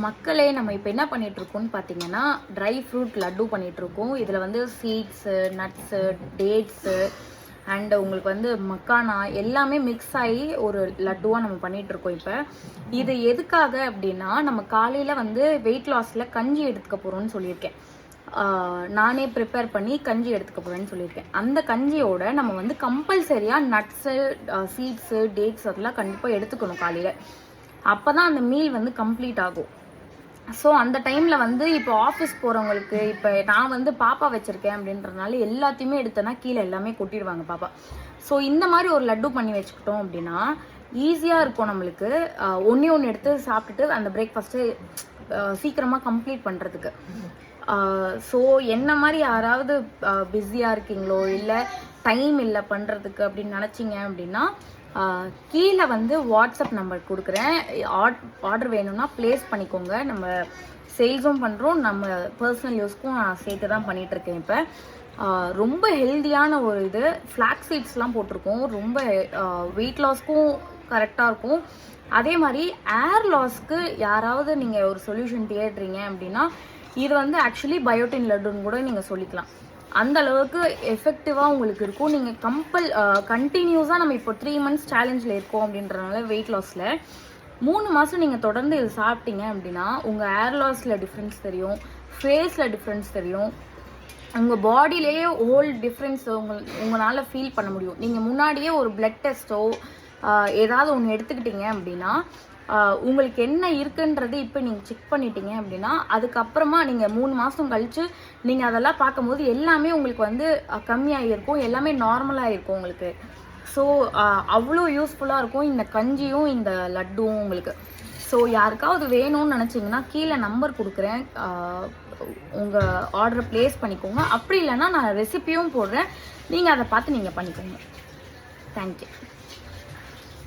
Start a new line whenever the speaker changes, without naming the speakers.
மக்களே நம்ம இப்போ என்ன பண்ணிகிட்ருக்கோம்னு பார்த்தீங்கன்னா ட்ரை ஃப்ரூட் லட்டு பண்ணிகிட்ருக்கோம். இதில் வந்து சீட்ஸு, நட்ஸு, டேட்ஸு அண்டு உங்களுக்கு வந்து மக்கானா எல்லாமே மிக்ஸ் ஆகி ஒரு லட்டுவாக நம்ம பண்ணிகிட்ருக்கோம். இப்போ இது எதுக்காக அப்படின்னா, நம்ம காலையில் வந்து வெயிட் லாஸில் கஞ்சி எடுத்துக்க போகிறோம்னு சொல்லியிருக்கேன். நானே ப்ரிப்பேர் பண்ணி கஞ்சி எடுத்துக்க போகிறேன்னு சொல்லியிருக்கேன். அந்த கஞ்சியோட நம்ம வந்து கம்பல்சரியாக நட்ஸு, சீட்ஸு, டேட்ஸ் அதெல்லாம் கண்டிப்பாக எடுத்துக்கணும் காலையில். அப்போ தான் அந்த மீல் வந்து கம்ப்ளீட் ஆகும். ஸோ அந்த டைமில் வந்து இப்போ ஆஃபீஸ் போகிறவங்களுக்கு, இப்போ நான் வந்து பாப்பா வச்சுருக்கேன் அப்படின்றதுனால எல்லாத்தையுமே எடுத்தேன்னா கீழே எல்லாமே கொட்டிடுவாங்க பாப்பா. ஸோ இந்த மாதிரி ஒரு லட்டு பண்ணி வச்சுக்கிட்டோம் அப்படின்னா ஈஸியாக இருக்கும் நம்மளுக்கு. ஒன்று எடுத்து சாப்பிட்டுட்டு அந்த பிரேக்ஃபாஸ்ட்டு சீக்கிரமாக கம்ப்ளீட் பண்ணுறதுக்கு. ஸோ என்ன மாதிரி யாராவது பிஸியாக இருக்கீங்களோ இல்லை டைம் இல்லை பண்ணுறதுக்கு அப்படின்னு நினச்சிங்க அப்படின்னா கீழே வந்து வாட்ஸ்அப் நம்பர் கொடுக்குறேன். ஆர்டர் வேணும்னா ப்ளேஸ் பண்ணிக்கோங்க. நம்ம சேல்ஸும் பண்ணுறோம், நம்ம பர்சனல் யூஸ்க்கும் நான் சேர்த்து தான் பண்ணிகிட்ருக்கேன். இப்போ ரொம்ப ஹெல்த்தியான ஒரு இது ஃப்ளாக்ஸ் சீட்ஸ்லாம் போட்டிருக்கோம். ரொம்ப வெயிட் லாஸ்க்கும் கரெக்டாக இருக்கும். அதே மாதிரி ஏர் லாஸ்க்கு யாராவது நீங்கள் ஒரு சொல்யூஷன் தேடுறீங்க அப்படின்னா இது வந்து ஆக்சுவலி பயோட்டின் லட்டுன்னு கூட நீங்கள் சொல்லிக்கலாம். அந்த அளவுக்கு எஃபெக்டிவாக உங்களுக்கு இருக்கும். நீங்கள் கண்டினியூஸாக நம்ம இப்போ 3 months சேலஞ்சில் இருக்கோம் அப்படின்றனால வெயிட் லாஸில் 3 மாதம் நீங்கள் தொடர்ந்து இது சாப்பிட்டீங்க அப்படின்னா உங்கள் ஏர் லாஸில் டிஃப்ரென்ஸ் தெரியும், ஃபேஸில் டிஃப்ரென்ஸ் தெரியும், உங்கள் பாடியிலேயே ஹோல் டிஃப்ரென்ஸ் உங்களால் ஃபீல் பண்ண முடியும். நீங்கள் முன்னாடியே ஒரு பிளட் டெஸ்ட்டோ ஏதாவது ஒன்று எடுத்துக்கிட்டீங்க அப்படின்னா உங்களுக்கு என்ன இருக்குன்றது இப்போ நீங்கள் செக் பண்ணிட்டீங்க அப்படின்னா அதுக்கப்புறமா நீங்கள் 3 மாதம் கழித்து நீங்கள் அதெல்லாம் பார்க்கும்போது எல்லாமே உங்களுக்கு வந்து கம்மியாக இருக்கும், எல்லாமே நார்மலாக இருக்கும் உங்களுக்கு. ஸோ அவ்வளோ யூஸ்ஃபுல்லாக இருக்கும் இந்த கஞ்சியும் இந்த லட்டுவும் உங்களுக்கு. ஸோ யாருக்காவது வேணும்னு நினச்சிங்கன்னா கீழே நம்பர் கொடுக்குறேன், உங்கள் ஆர்டரை ப்ளேஸ் பண்ணிக்கோங்க. அப்படி இல்லைன்னா நான் ரெசிப்பியும் போடுறேன், நீங்கள் அதை பார்த்து நீங்கள் பண்ணிக்கோங்க. தேங்க்யூ.